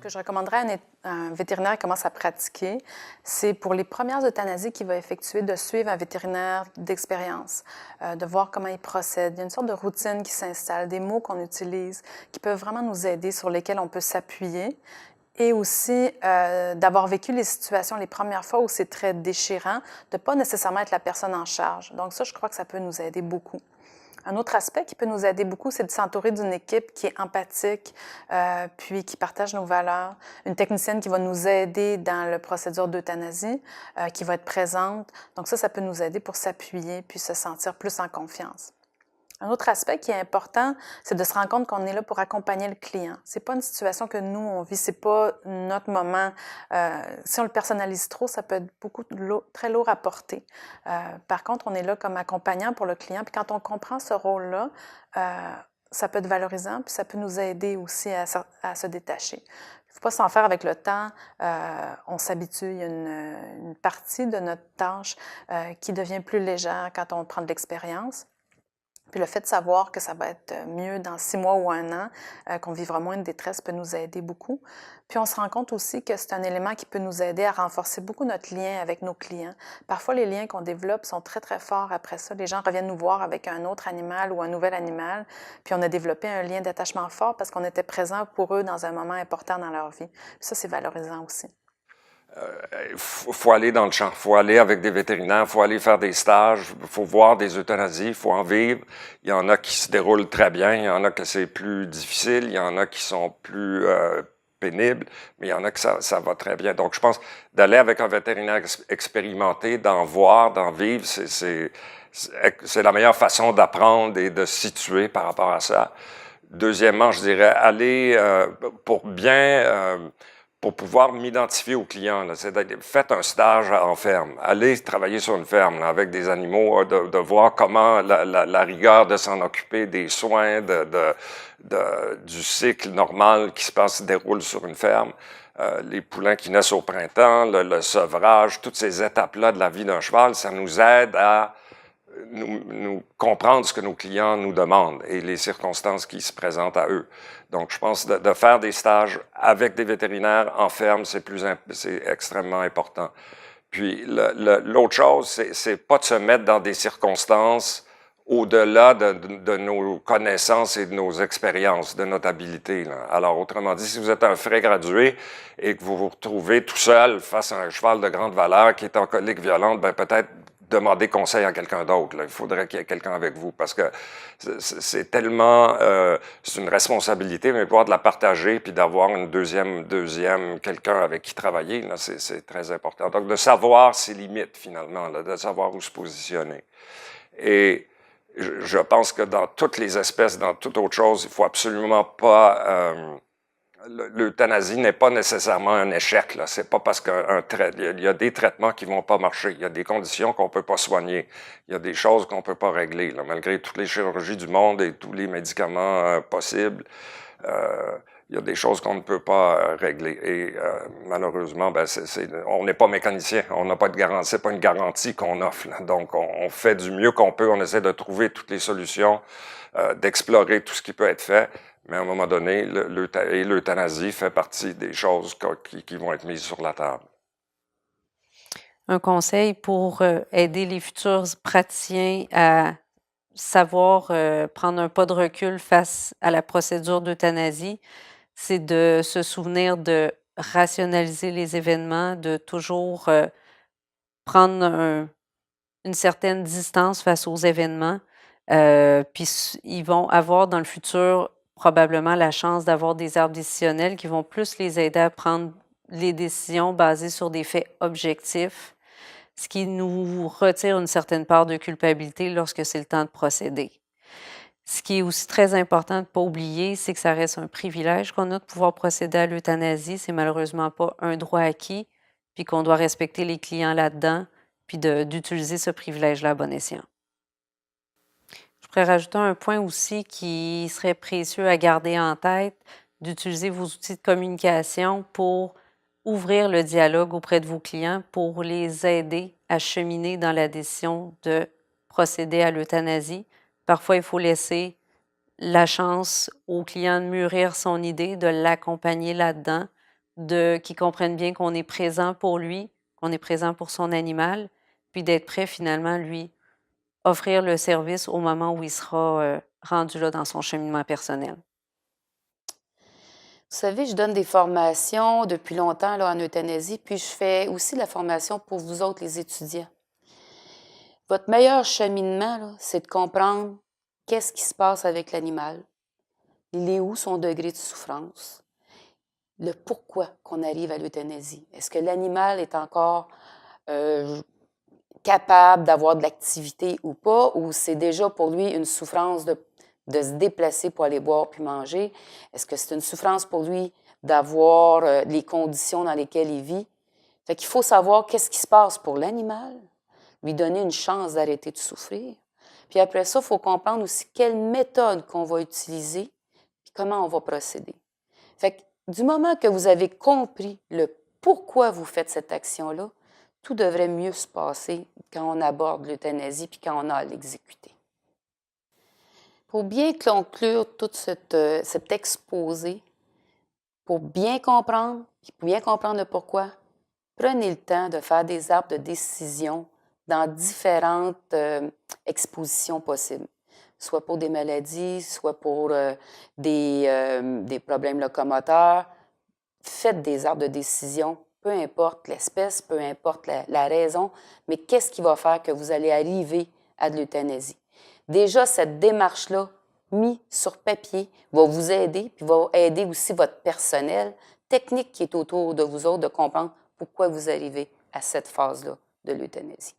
que je recommanderais à un vétérinaire qui commence à pratiquer, c'est pour les premières euthanasies qu'il va effectuer, de suivre un vétérinaire d'expérience, de voir comment il procède. Il y a une sorte de routine qui s'installe, des mots qu'on utilise qui peuvent vraiment nous aider, sur lesquels on peut s'appuyer. Et aussi d'avoir vécu les situations les premières fois où c'est très déchirant, de ne pas nécessairement être la personne en charge. Donc ça, je crois que ça peut nous aider beaucoup. Un autre aspect qui peut nous aider beaucoup, c'est de s'entourer d'une équipe qui est empathique, puis qui partage nos valeurs. Une technicienne qui va nous aider dans la procédure d'euthanasie, qui va être présente. Donc ça peut nous aider pour s'appuyer puis se sentir plus en confiance. Un autre aspect qui est important, c'est de se rendre compte qu'on est là pour accompagner le client. C'est pas une situation que nous, on vit, c'est pas notre moment. Si on le personnalise trop, ça peut être très lourd à porter. Par contre, on est là comme accompagnant pour le client, puis quand on comprend ce rôle-là, ça peut être valorisant, puis ça peut nous aider aussi à se détacher. Il ne faut pas s'en faire avec le temps. On s'habitue. Il y a une partie de notre tâche qui devient plus légère quand on prend de l'expérience. Puis le fait de savoir que ça va être mieux dans 6 mois ou 1 an, qu'on vivra moins de détresse, peut nous aider beaucoup. Puis on se rend compte aussi que c'est un élément qui peut nous aider à renforcer beaucoup notre lien avec nos clients. Parfois, les liens qu'on développe sont très, très forts après ça. Les gens reviennent nous voir avec un autre animal ou un nouvel animal, puis on a développé un lien d'attachement fort parce qu'on était présent pour eux dans un moment important dans leur vie. Puis ça, c'est valorisant aussi. Faut aller dans le champ, faut aller avec des vétérinaires, faut aller faire des stages, faut voir des euthanasies, faut en vivre. Il y en a qui se déroulent très bien, il y en a que c'est plus difficile, il y en a qui sont plus pénibles, mais il y en a que ça va très bien. Donc je pense d'aller avec un vétérinaire expérimenté, d'en voir, d'en vivre, c'est la meilleure façon d'apprendre et de se situer par rapport à ça. Deuxièmement, je dirais aller pour pouvoir m'identifier au client. Faites un stage en ferme. Allez travailler sur une ferme là, avec des animaux, de voir comment la rigueur de s'en occuper, des soins, du cycle normal qui se déroule sur une ferme. Les poulains qui naissent au printemps, le sevrage, toutes ces étapes-là de la vie d'un cheval, ça nous aide à nous comprendre ce que nos clients nous demandent et les circonstances qui se présentent à eux. Donc, je pense de faire des stages avec des vétérinaires en ferme, c'est extrêmement important. Puis, l'autre chose, c'est pas de se mettre dans des circonstances au-delà de nos connaissances et de nos expériences, de notre habilité. Là. Alors, autrement dit, si vous êtes un frais gradué et que vous vous retrouvez tout seul face à un cheval de grande valeur qui est en colique violente, ben peut-être demander conseil à quelqu'un d'autre. Il faudrait qu'il y ait quelqu'un avec vous parce que c'est tellement... c'est une responsabilité, mais pouvoir de la partager puis d'avoir une deuxième quelqu'un avec qui travailler, c'est très important. Donc, de savoir ses limites, finalement, là, de savoir où se positionner. Et je pense que dans toutes les espèces, dans toute autre chose, il faut absolument pas... l'euthanasie n'est pas nécessairement un échec. Là. C'est pas parce qu'il y a des traitements qui vont pas marcher. Il y a des conditions qu'on peut pas soigner. Il y a des choses qu'on peut pas régler. Là. Malgré toutes les chirurgies du monde et tous les médicaments possibles, il y a des choses qu'on ne peut pas régler. Et malheureusement, ben, on n'est pas mécanicien. On n'a pas de garantie. C'est pas une garantie qu'on offre. Là. Donc, on fait du mieux qu'on peut. On essaie de trouver toutes les solutions, d'explorer tout ce qui peut être fait. Mais à un moment donné, l'euthanasie fait partie des choses qui vont être mises sur la table. Un conseil pour aider les futurs praticiens à savoir prendre un pas de recul face à la procédure d'euthanasie, c'est de se souvenir de rationaliser les événements, de toujours prendre une certaine distance face aux événements. Puis ils vont avoir dans le futur probablement la chance d'avoir des arbres décisionnels qui vont plus les aider à prendre les décisions basées sur des faits objectifs, ce qui nous retire une certaine part de culpabilité lorsque c'est le temps de procéder. Ce qui est aussi très important de ne pas oublier, c'est que ça reste un privilège qu'on a de pouvoir procéder à l'euthanasie. C'est malheureusement pas un droit acquis, puis qu'on doit respecter les clients là-dedans, puis d'utiliser ce privilège-là à bon escient. Je pourrais rajouter un point aussi qui serait précieux à garder en tête, d'utiliser vos outils de communication pour ouvrir le dialogue auprès de vos clients, pour les aider à cheminer dans la décision de procéder à l'euthanasie. Parfois, il faut laisser la chance au client de mûrir son idée, de l'accompagner là-dedans qu'il comprenne bien qu'on est présent pour lui, qu'on est présent pour son animal, puis d'être prêt finalement, lui, offrir le service au moment où il sera rendu là dans son cheminement personnel. Vous savez, je donne des formations depuis longtemps là, en euthanasie, puis je fais aussi la formation pour vous autres, les étudiants. Votre meilleur cheminement, là, c'est de comprendre qu'est-ce qui se passe avec l'animal. Il est où son degré de souffrance? Le pourquoi qu'on arrive à l'euthanasie. Est-ce que l'animal est encore capable d'avoir de l'activité ou pas, ou c'est déjà pour lui une souffrance de se déplacer pour aller boire puis manger? Est-ce que c'est une souffrance pour lui d'avoir les conditions dans lesquelles il vit? Fait qu'il faut savoir qu'est-ce qui se passe pour l'animal, lui donner une chance d'arrêter de souffrir. Puis après ça, il faut comprendre aussi quelle méthode qu'on va utiliser puis comment on va procéder. Fait que du moment que vous avez compris le pourquoi vous faites cette action-là, tout devrait mieux se passer quand on aborde l'euthanasie puis quand on a à l'exécuter. Pour bien conclure tout cet exposé, pour bien comprendre, puis pour bien comprendre le pourquoi, prenez le temps de faire des arbres de décision dans différentes expositions possibles, soit pour des maladies, soit pour des problèmes locomoteurs. Faites des arbres de décision, peu importe l'espèce, peu importe la raison, mais qu'est-ce qui va faire que vous allez arriver à de l'euthanasie? Déjà, cette démarche-là, mise sur papier, va vous aider, puis va aider aussi votre personnel technique qui est autour de vous autres de comprendre pourquoi vous arrivez à cette phase-là de l'euthanasie.